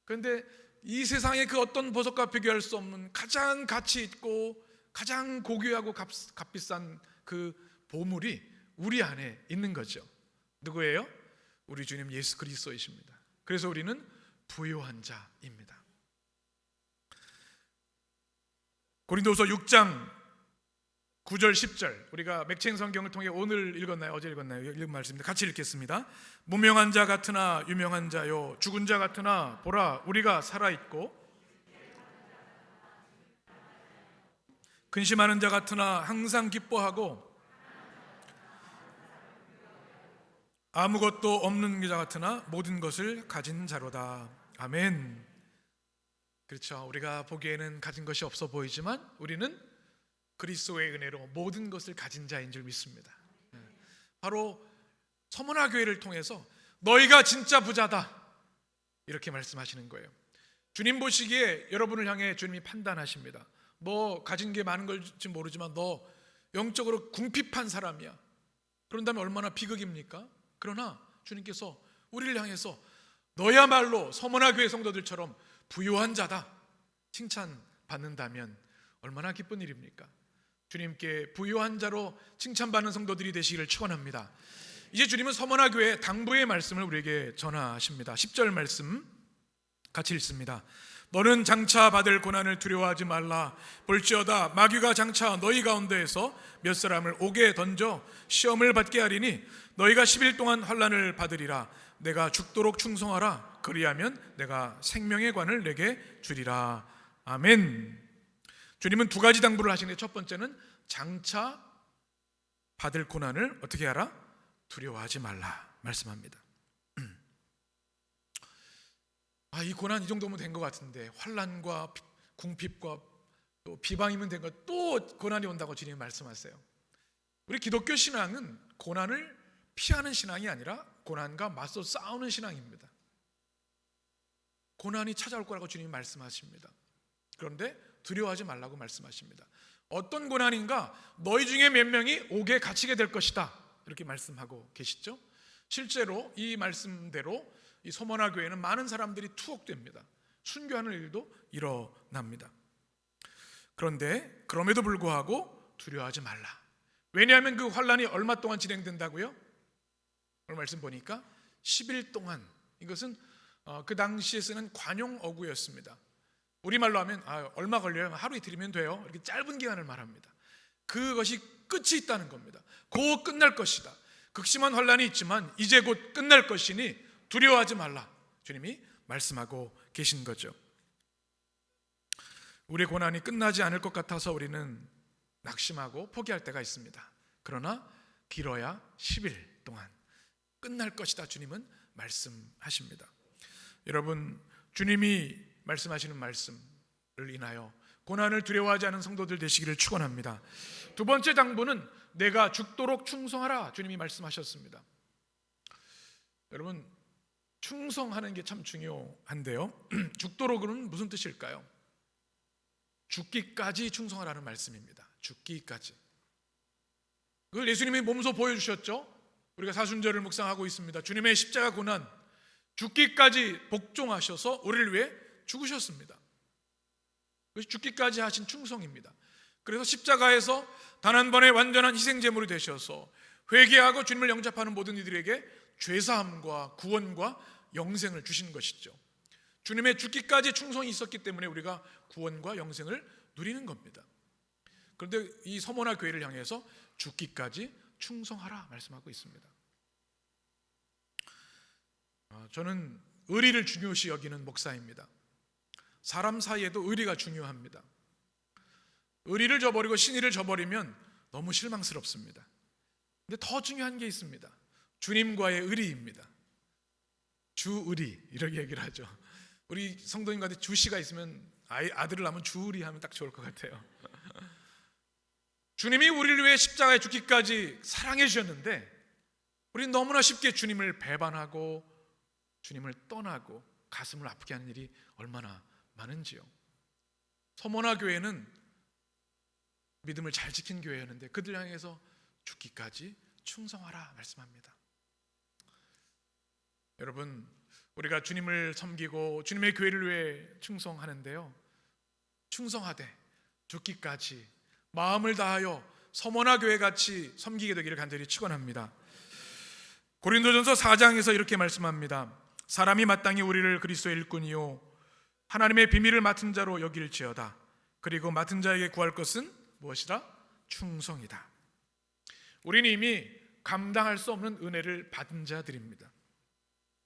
그런데 이 세상의 그 어떤 보석과 비교할 수 없는 가장 가치 있고 가장 고귀하고 값비싼 그 보물이 우리 안에 있는 거죠. 누구예요? 우리 주님 예수 그리스도이십니다. 그래서 우리는 부유한 자입니다. 고린도후서 6장 9절 10절, 우리가 맥체인 성경을 통해 오늘 읽었나요? 어제 읽었나요? 읽은 말씀입니다. 같이 읽겠습니다. 무명한 자 같으나 유명한 자요, 죽은 자 같으나 보라 우리가 살아있고, 근심하는 자 같으나 항상 기뻐하고, 아무것도 없는 자 같으나 모든 것을 가진 자로다. 아멘. 그렇죠. 우리가 보기에는 가진 것이 없어 보이지만 우리는 그리스도의 은혜로 모든 것을 가진 자인 줄 믿습니다. 바로 서문화 교회를 통해서 너희가 진짜 부자다, 이렇게 말씀하시는 거예요. 주님 보시기에 여러분을 향해 주님이 판단하십니다. 너 가진 게 많은 걸지 모르지만 너 영적으로 궁핍한 사람이야. 그런다면 얼마나 비극입니까? 그러나 주님께서 우리를 향해서 너야말로 서문화 교회 성도들처럼 부유한 자다 칭찬받는다면 얼마나 기쁜 일입니까? 주님께 부유한 자로 칭찬받는 성도들이 되시기를 축원합니다. 이제 주님은 서문화 교회 당부의 말씀을 우리에게 전하십니다. 10절 말씀 같이 읽습니다. 너는 장차 받을 고난을 두려워하지 말라. 볼지어다 마귀가 장차 너희 가운데에서 몇 사람을 옥에 던져 시험을 받게 하리니 너희가 10일 동안 환난을 받으리라. 내가 죽도록 충성하라. 그리하면 내가 생명의 관을 내게 주리라. 아멘. 주님은 두 가지 당부를 하시는데, 첫 번째는 장차 받을 고난을 어떻게 하라? 두려워하지 말라 말씀합니다. 이 고난 이 정도면 된 것 같은데, 환난과 궁핍과 또 비방이면 된 것, 또 고난이 온다고 주님이 말씀하세요. 우리 기독교 신앙은 고난을 피하는 신앙이 아니라 고난과 맞서 싸우는 신앙입니다. 고난이 찾아올 거라고 주님이 말씀하십니다. 그런데 두려워하지 말라고 말씀하십니다. 어떤 고난인가? 너희 중에 몇 명이 옥에 갇히게 될 것이다, 이렇게 말씀하고 계시죠. 실제로 이 말씀대로 이 서문화 교회는 많은 사람들이 투옥됩니다. 순교하는 일도 일어납니다. 그런데 그럼에도 불구하고 두려워하지 말라. 왜냐하면 그 환란이 얼마 동안 진행된다고요? 오늘 말씀 보니까 10일 동안. 이것은 그 당시에 쓰는 관용 어구였습니다. 우리말로 하면 얼마 걸려요? 하루 이틀이면 돼요. 이렇게 짧은 기간을 말합니다. 그것이 끝이 있다는 겁니다. 곧 끝날 것이다. 극심한 환란이 있지만 이제 곧 끝날 것이니 두려워하지 말라, 주님이 말씀하고 계신 거죠. 우리의 고난이 끝나지 않을 것 같아서 우리는 낙심하고 포기할 때가 있습니다. 그러나 길어야 10일 동안 끝날 것이다, 주님은 말씀하십니다. 여러분, 주님이 말씀하시는 말씀을 인하여 고난을 두려워하지 않은 성도들 되시기를 축원합니다. 두 번째 당부는 내가 죽도록 충성하라, 주님이 말씀하셨습니다. 여러분, 충성하는 게 참 중요한데요. 죽도록은 무슨 뜻일까요? 죽기까지 충성하라는 말씀입니다. 죽기까지. 그걸 예수님이 몸소 보여주셨죠. 우리가 사순절을 묵상하고 있습니다. 주님의 십자가 고난, 죽기까지 복종하셔서 우리를 위해 죽으셨습니다. 그것이 죽기까지 하신 충성입니다. 그래서 십자가에서 단 한 번의 완전한 희생제물이 되셔서 회개하고 주님을 영접하는 모든 이들에게 죄사함과 구원과 영생을 주신 것이죠. 주님의 죽기까지 충성이 있었기 때문에 우리가 구원과 영생을 누리는 겁니다. 그런데 이 서머나 교회를 향해서 죽기까지 충성하라 말씀하고 있습니다. 저는 의리를 중요시 여기는 목사입니다. 사람 사이에도 의리가 중요합니다. 의리를 저버리고 신의를 저버리면 너무 실망스럽습니다. 근데 더 중요한 게 있습니다. 주님과의 의리입니다. 주의리 이렇게 얘기를 하죠. 우리 성도님 가운데 주씨가 있으면 아들을 낳으면 주의리 하면 딱 좋을 것 같아요. 주님이 우리를 위해 십자가에 죽기까지 사랑해 주셨는데 우리는 너무나 쉽게 주님을 배반하고 주님을 떠나고 가슴을 아프게 하는 일이 얼마나 많은지요. 서머나 교회는 믿음을 잘 지킨 교회였는데 그들 향해서 죽기까지 충성하라 말씀합니다. 여러분, 우리가 주님을 섬기고 주님의 교회를 위해 충성하는데요, 충성하되 죽기까지 마음을 다하여 서머나 교회같이 섬기게 되기를 간절히 축원합니다. 고린도전서 4장에서 이렇게 말씀합니다. 사람이 마땅히 우리를 그리스도의 일꾼이요 하나님의 비밀을 맡은 자로 여길지어다. 그리고 맡은 자에게 구할 것은 무엇이라? 충성이다. 우리는 이미 감당할 수 없는 은혜를 받은 자들입니다.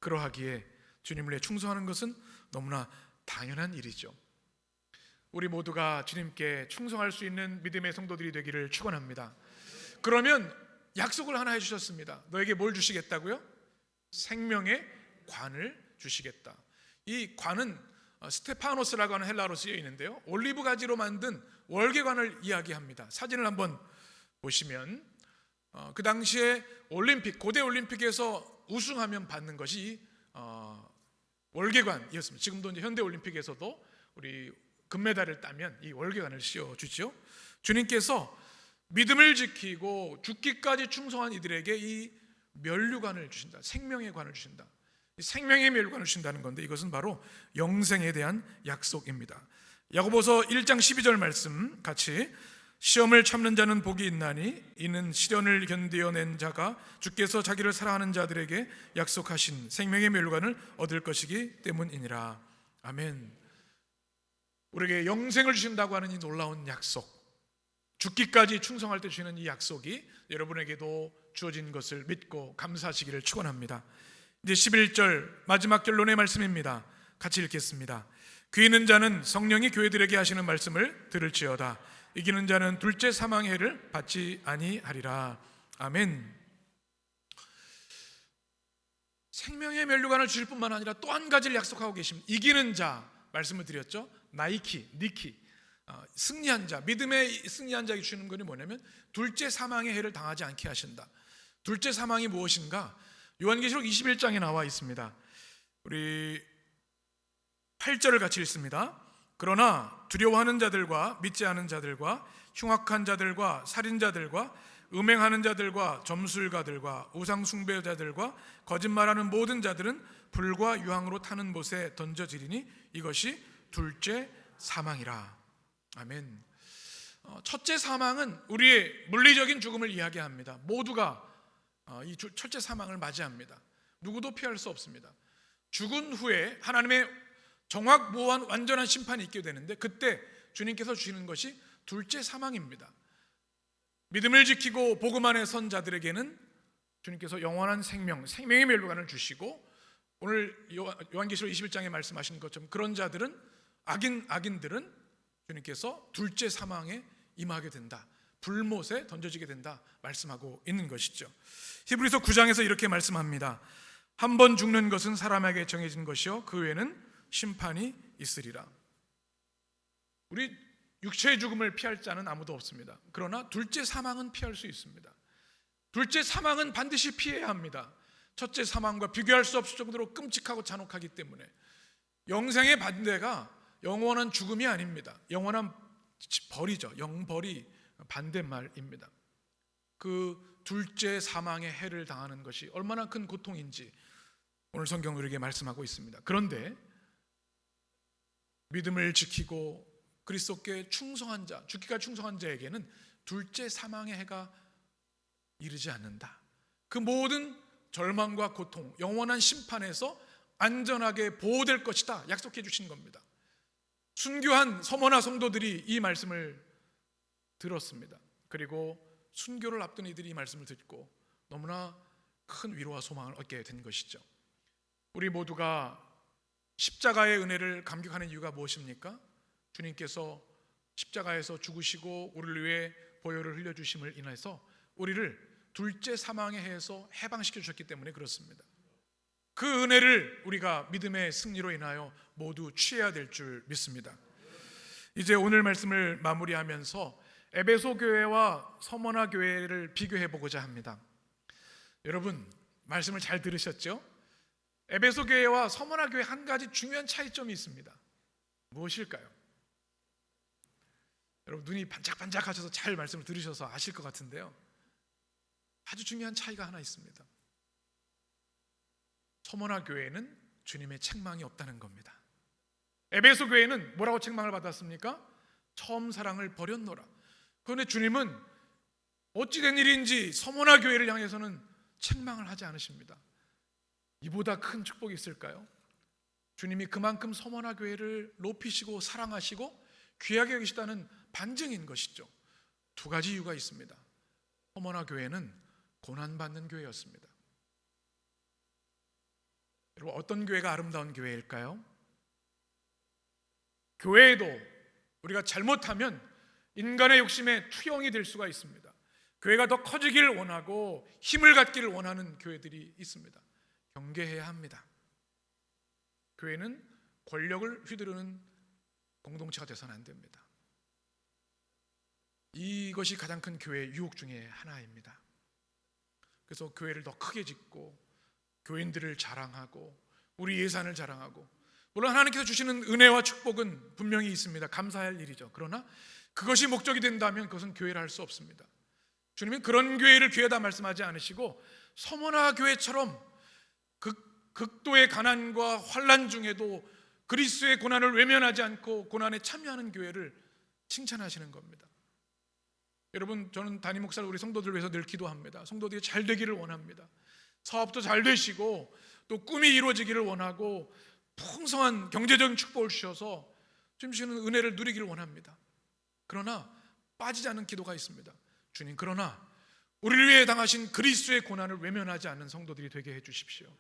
그러하기에 주님을 위해 충성하는 것은 너무나 당연한 일이죠. 우리 모두가 주님께 충성할 수 있는 믿음의 성도들이 되기를 축원합니다. 그러면 약속을 하나 해주셨습니다. 너에게 뭘 주시겠다고요? 생명의 관을 주시겠다. 이 관은 스테파노스라고 하는 헬라어로 쓰여 있는데요, 올리브 가지로 만든 월계관을 이야기합니다. 사진을 한번 보시면 그 당시에 올림픽, 고대 올림픽에서 우승하면 받는 것이 월계관이었습니다. 지금도 이제 현대 올림픽에서도 우리 금메달을 따면 이 월계관을 씌워주죠. 주님께서 믿음을 지키고 죽기까지 충성한 이들에게 이 면류관을 주신다. 생명의 관을 주신다. 생명의 면류관을 주신다는 건데 이것은 바로 영생에 대한 약속입니다. 야고보서 1장 12절 말씀 같이, 시험을 참는 자는 복이 있나니 이는 시련을 견디어낸 자가 주께서 자기를 사랑하는 자들에게 약속하신 생명의 면류관을 얻을 것이기 때문이니라. 아멘. 우리에게 영생을 주신다고 하는 이 놀라운 약속, 죽기까지 충성할 때 주시는 이 약속이 여러분에게도 주어진 것을 믿고 감사하시기를 축원합니다. 이제 11절 마지막 결론의 말씀입니다. 같이 읽겠습니다. 귀 있는 자는 성령이 교회들에게 하시는 말씀을 들을지어다. 이기는 자는 둘째 사망의 해를 받지 아니하리라. 아멘. 생명의 면류관을 주실 뿐만 아니라 또 한 가지를 약속하고 계십니다. 이기는 자 말씀을 드렸죠. 니키 승리한 자, 믿음의 승리한 자에게 주는 것이 뭐냐면 둘째 사망의 해를 당하지 않게 하신다. 둘째 사망이 무엇인가? 요한계시록 21장에 나와 있습니다. 우리 8절을 같이 읽습니다. 그러나 두려워하는 자들과 믿지 않은 자들과 흉악한 자들과 살인자들과 음행하는 자들과 점술가들과 우상숭배자들과 거짓말하는 모든 자들은 불과 유황으로 타는 못에 던져지리니 이것이 둘째 사망이라. 아멘. 첫째 사망은 우리의 물리적인 죽음을 이야기합니다. 모두가 이 첫째 사망을 맞이합니다. 누구도 피할 수 없습니다. 죽은 후에 하나님의 정확무한 완전한 심판이 있게 되는데 그때 주님께서 주시는 것이 둘째 사망입니다. 믿음을 지키고 복음 안에 선 자들에게는 주님께서 영원한 생명의 면류관을 주시고, 오늘 요한계시록 21장에 말씀하신 것처럼 그런 자들은 악인들은 주님께서 둘째 사망에 임하게 된다, 불못에 던져지게 된다 말씀하고 있는 것이죠. 히브리서 9장에서 이렇게 말씀합니다. 한 번 죽는 것은 사람에게 정해진 것이요 그 외에는 심판이 있으리라. 우리 육체의 죽음을 피할 자는 아무도 없습니다. 그러나 둘째 사망은 피할 수 있습니다. 둘째 사망은 반드시 피해야 합니다. 첫째 사망과 비교할 수 없을 정도로 끔찍하고 잔혹하기 때문에 영생의 반대가 영원한 죽음이 아닙니다. 영원한 벌이죠. 영벌이 반대말입니다. 그 둘째 사망의 해를 당하는 것이 얼마나 큰 고통인지 오늘 성경은 우리에게 말씀하고 있습니다. 그런데 믿음을 지키고 그리스도께 충성한 자, 죽기까지 충성한 자에게는 둘째 사망의 해가 이르지 않는다. 그 모든 절망과 고통, 영원한 심판에서 안전하게 보호될 것이다 약속해 주신 겁니다. 순교한 서머나 성도들이 이 말씀을 들었습니다. 그리고 순교를 앞둔 이들이 이 말씀을 듣고 너무나 큰 위로와 소망을 얻게 된 것이죠. 우리 모두가 십자가의 은혜를 감격하는 이유가 무엇입니까? 주님께서 십자가에서 죽으시고 우리를 위해 보혈을 흘려주심을 인해서 우리를 둘째 사망의 해에서 해방시켜 주셨기 때문에 그렇습니다. 그 은혜를 우리가 믿음의 승리로 인하여 모두 취해야 될 줄 믿습니다. 이제 오늘 말씀을 마무리하면서 에베소 교회와 서머나 교회를 비교해 보고자 합니다. 여러분 말씀을 잘 들으셨죠? 에베소 교회와 서머나 교회 한 가지 중요한 차이점이 있습니다. 무엇일까요? 여러분 눈이 반짝반짝하셔서 잘 말씀을 들으셔서 아실 것 같은데요, 아주 중요한 차이가 하나 있습니다. 서머나 교회는 주님의 책망이 없다는 겁니다. 에베소 교회는 뭐라고 책망을 받았습니까? 처음 사랑을 버렸노라. 그런데 주님은 어찌된 일인지 서머나 교회를 향해서는 책망을 하지 않으십니다. 이보다 큰 축복이 있을까요? 주님이 그만큼 서머나 교회를 높이시고 사랑하시고 귀하게 여기시다는 반증인 것이죠. 두 가지 이유가 있습니다. 서머나 교회는 고난받는 교회였습니다. 여러분 어떤 교회가 아름다운 교회일까요? 교회에도 우리가 잘못하면 인간의 욕심에 투영이 될 수가 있습니다. 교회가 더 커지기를 원하고 힘을 갖기를 원하는 교회들이 있습니다. 경계해야 합니다. 교회는 권력을 휘두르는 공동체가 되서는 안 됩니다. 이것이 가장 큰 교회의 유혹 중에 하나입니다. 그래서 교회를 더 크게 짓고 교인들을 자랑하고 우리 예산을 자랑하고, 물론 하나님께서 주시는 은혜와 축복은 분명히 있습니다. 감사할 일이죠. 그러나 그것이 목적이 된다면 그것은 교회를 할 수 없습니다. 주님은 그런 교회를 귀하다 말씀하지 않으시고 서머나 교회처럼 극도의 가난과 환난 중에도 그리스도의 고난을 외면하지 않고 고난에 참여하는 교회를 칭찬하시는 겁니다. 여러분 저는 담임 목사를 우리 성도들 위해서 늘 기도합니다. 성도들이 잘 되기를 원합니다. 사업도 잘 되시고 또 꿈이 이루어지기를 원하고 풍성한 경제적인 축복을 주셔서 주님 주시는 은혜를 누리기를 원합니다. 그러나 빠지지 않는 기도가 있습니다. 주님, 그러나 우리를 위해 당하신 그리스도의 고난을 외면하지 않는 성도들이 되게 해주십시오.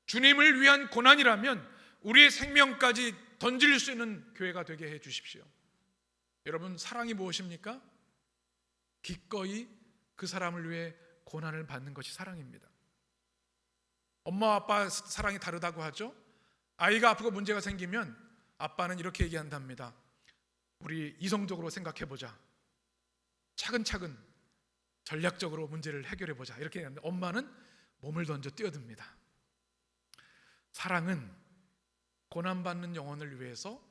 주님을 위한 고난이라면 우리의 생명까지 던질 수 있는 교회가 되게 해주십시오. 여러분 사랑이 무엇입니까? 기꺼이 그 사람을 위해 고난을 받는 것이 사랑입니다. 엄마 아빠 사랑이 다르다고 하죠. 아이가 아프고 문제가 생기면 아빠는 이렇게 얘기한답니다. 우리 이성적으로 생각해보자, 차근차근 전략적으로 문제를 해결해보자, 이렇게 얘기하는데 엄마는 몸을 던져 뛰어듭니다. 사랑은 고난받는 영혼을 위해서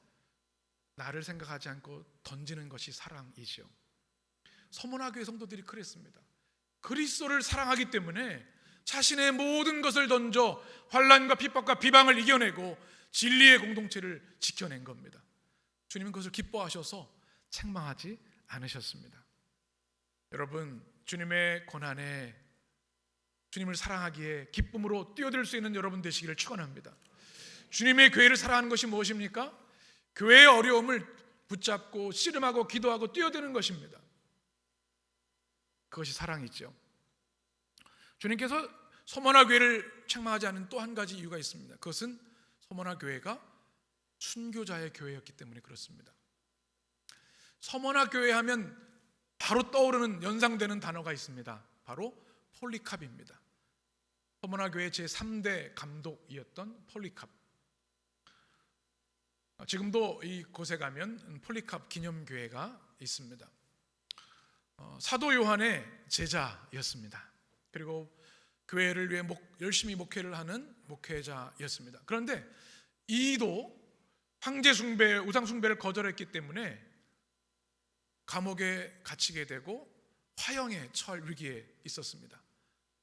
나를 생각하지 않고 던지는 것이 사랑이지요. 서머나 교회 성도들이 그랬습니다. 그리스도를 사랑하기 때문에 자신의 모든 것을 던져 환난과 핍박과 비방을 이겨내고 진리의 공동체를 지켜낸 겁니다. 주님은 그것을 기뻐하셔서 책망하지 않으셨습니다. 여러분 주님의 고난에 주님을 사랑하기에 기쁨으로 뛰어들 수 있는 여러분 되시기를 축원합니다. 주님의 교회를 사랑하는 것이 무엇입니까? 교회의 어려움을 붙잡고 씨름하고 기도하고 뛰어드는 것입니다. 그것이 사랑이죠. 주님께서 서머나 교회를 책망하지 않은 또 한 가지 이유가 있습니다. 그것은 서머나 교회가 순교자의 교회였기 때문에 그렇습니다. 서머나 교회 하면 바로 떠오르는 연상되는 단어가 있습니다. 바로 폴리캅입니다. 서머나 교회 제3대 감독이었던 폴리캅. 지금도 이곳에 가면 폴리캅 기념교회가 있습니다. 사도 요한의 제자였습니다. 그리고 교회를 위해 열심히 목회를 하는 목회자였습니다. 그런데 이도 황제 숭배, 우상 숭배를 거절했기 때문에 감옥에 갇히게 되고 화형에 처할 위기에 있었습니다.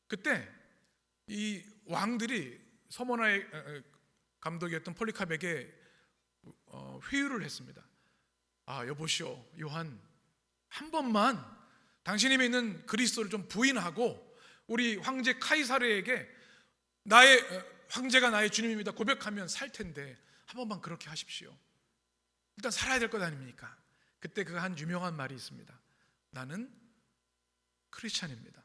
그때 이 왕들이 서머나의 감독이었던 폴리캅에게 회유를 했습니다. 여보시오 요한, 한 번만 당신이 믿는 그리스도를 좀 부인하고 우리 황제 카이사르에게 황제가 나의 주님입니다 고백하면 살 텐데 한 번만 그렇게 하십시오. 일단 살아야 될 것 아닙니까? 그때 그가 한 유명한 말이 있습니다. 나는 크리스찬입니다.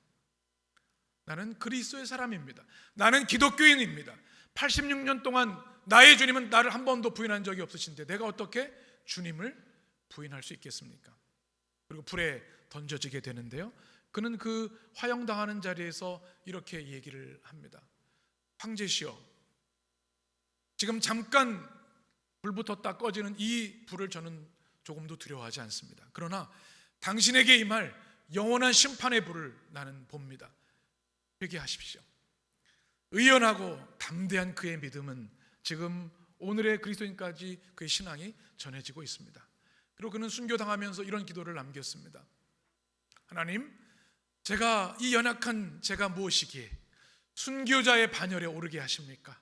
나는 그리스도의 사람입니다. 나는 기독교인입니다. 86년 동안 나의 주님은 나를 한 번도 부인한 적이 없으신데 내가 어떻게 주님을 부인할 수 있겠습니까? 그리고 불에 던져지게 되는데요, 그는 그 화형당하는 자리에서 이렇게 얘기를 합니다. 황제시여, 지금 잠깐 불 붙었다 꺼지는 이 불을 저는 조금도 두려워하지 않습니다. 그러나 당신에게 임할 영원한 심판의 불을 나는 봅니다. 회개하십시오. 의연하고 담대한 그의 믿음은 지금 오늘의 그리스도인까지 그의 신앙이 전해지고 있습니다. 그리고 그는 순교당하면서 이런 기도를 남겼습니다. 하나님, 제가 이 연약한 제가 무엇이기에 순교자의 반열에 오르게 하십니까?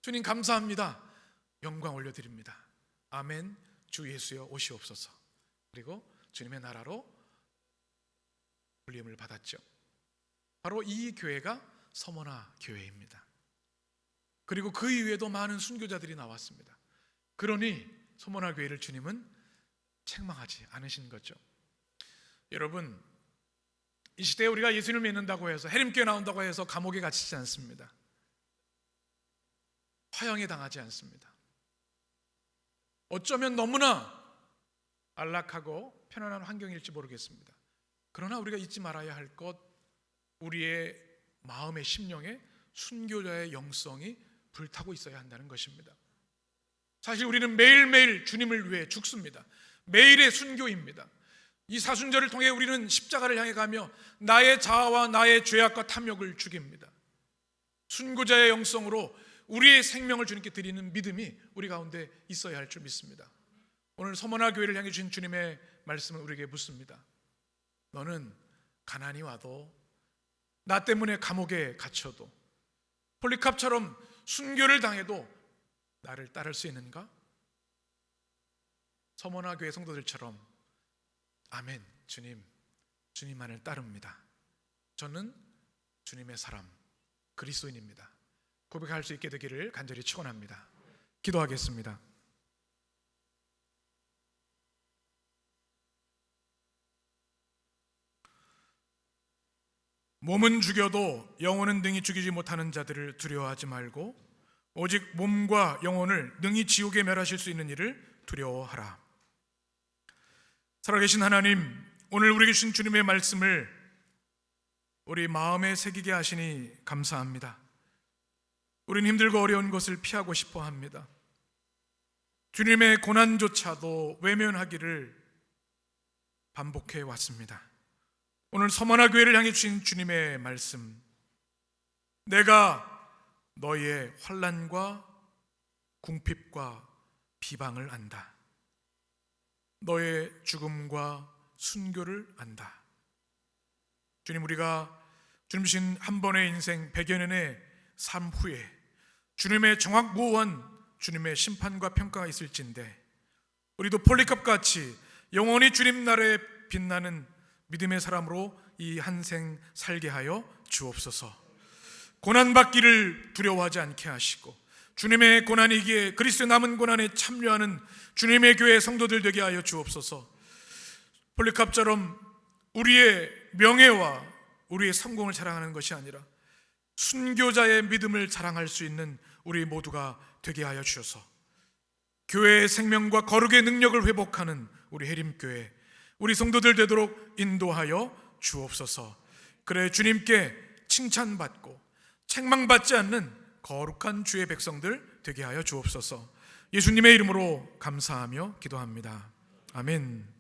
주님 감사합니다. 영광 올려드립니다. 아멘. 주 예수여 오시옵소서. 그리고 주님의 나라로 불림을 받았죠. 바로 이 교회가 서머나 교회입니다. 그리고 그 이후에도 많은 순교자들이 나왔습니다. 그러니 서머나 교회를 주님은 책망하지 않으신 거죠. 여러분, 이 시대에 우리가 예수님을 믿는다고 해서, 해림교회 나온다고 해서 감옥에 갇히지 않습니다. 화형에 당하지 않습니다. 어쩌면 너무나 안락하고 편안한 환경일지 모르겠습니다. 그러나 우리가 잊지 말아야 할 것, 우리의 마음의 심령에 순교자의 영성이 불타고 있어야 한다는 것입니다. 사실 우리는 매일매일 주님을 위해 죽습니다. 매일의 순교입니다. 이 사순절을 통해 우리는 십자가를 향해 가며 나의 자아와 나의 죄악과 탐욕을 죽입니다. 순교자의 영성으로 우리의 생명을 주님께 드리는 믿음이 우리 가운데 있어야 할 줄 믿습니다. 오늘 서머나 교회를 향해 주신 주님의 말씀은 우리에게 묻습니다. 너는 가난이 와도, 나 때문에 감옥에 갇혀도, 폴리캅처럼 순교를 당해도 나를 따를 수 있는가? 서머나 교회 성도들처럼 아멘, 주님만을 따릅니다. 저는 주님의 사람, 그리스도인입니다. 고백할 수 있게 되기를 간절히 축원합니다. 기도하겠습니다. 몸은 죽여도 영혼은 능히 죽이지 못하는 자들을 두려워하지 말고 오직 몸과 영혼을 능히 지옥에 멸하실 수 있는 이를 두려워하라. 살아계신 하나님, 오늘 우리에게 주신 주님의 말씀을 우리 마음에 새기게 하시니 감사합니다. 우리는 힘들고 어려운 것을 피하고 싶어 합니다. 주님의 고난조차도 외면하기를 반복해 왔습니다. 오늘 서머나 교회를 향해 주신 주님의 말씀, 내가 너희의 환난과 궁핍과 비방을 안다. 너의 죽음과 순교를 안다. 주님, 우리가 주님 주신 한 번의 인생 100여 년의 삶 후에 주님의 정확무오한 주님의 심판과 평가가 있을진데, 우리도 폴리캅같이 영원히 주님 나라에 빛나는 믿음의 사람으로 이 한 생 살게 하여 주옵소서. 고난받기를 두려워하지 않게 하시고 주님의 고난이기에 그리스도의 남은 고난에 참여하는 주님의 교회 성도들 되게 하여 주옵소서. 폴리캅처럼 우리의 명예와 우리의 성공을 자랑하는 것이 아니라 순교자의 믿음을 자랑할 수 있는 우리 모두가 되게 하여 주셔서 교회의 생명과 거룩의 능력을 회복하는 우리 해림교회, 우리 성도들 되도록 인도하여 주옵소서. 그래 주님께 칭찬받고 책망받지 않는 거룩한 주의 백성들 되게 하여 주옵소서. 예수님의 이름으로 감사하며 기도합니다. 아멘.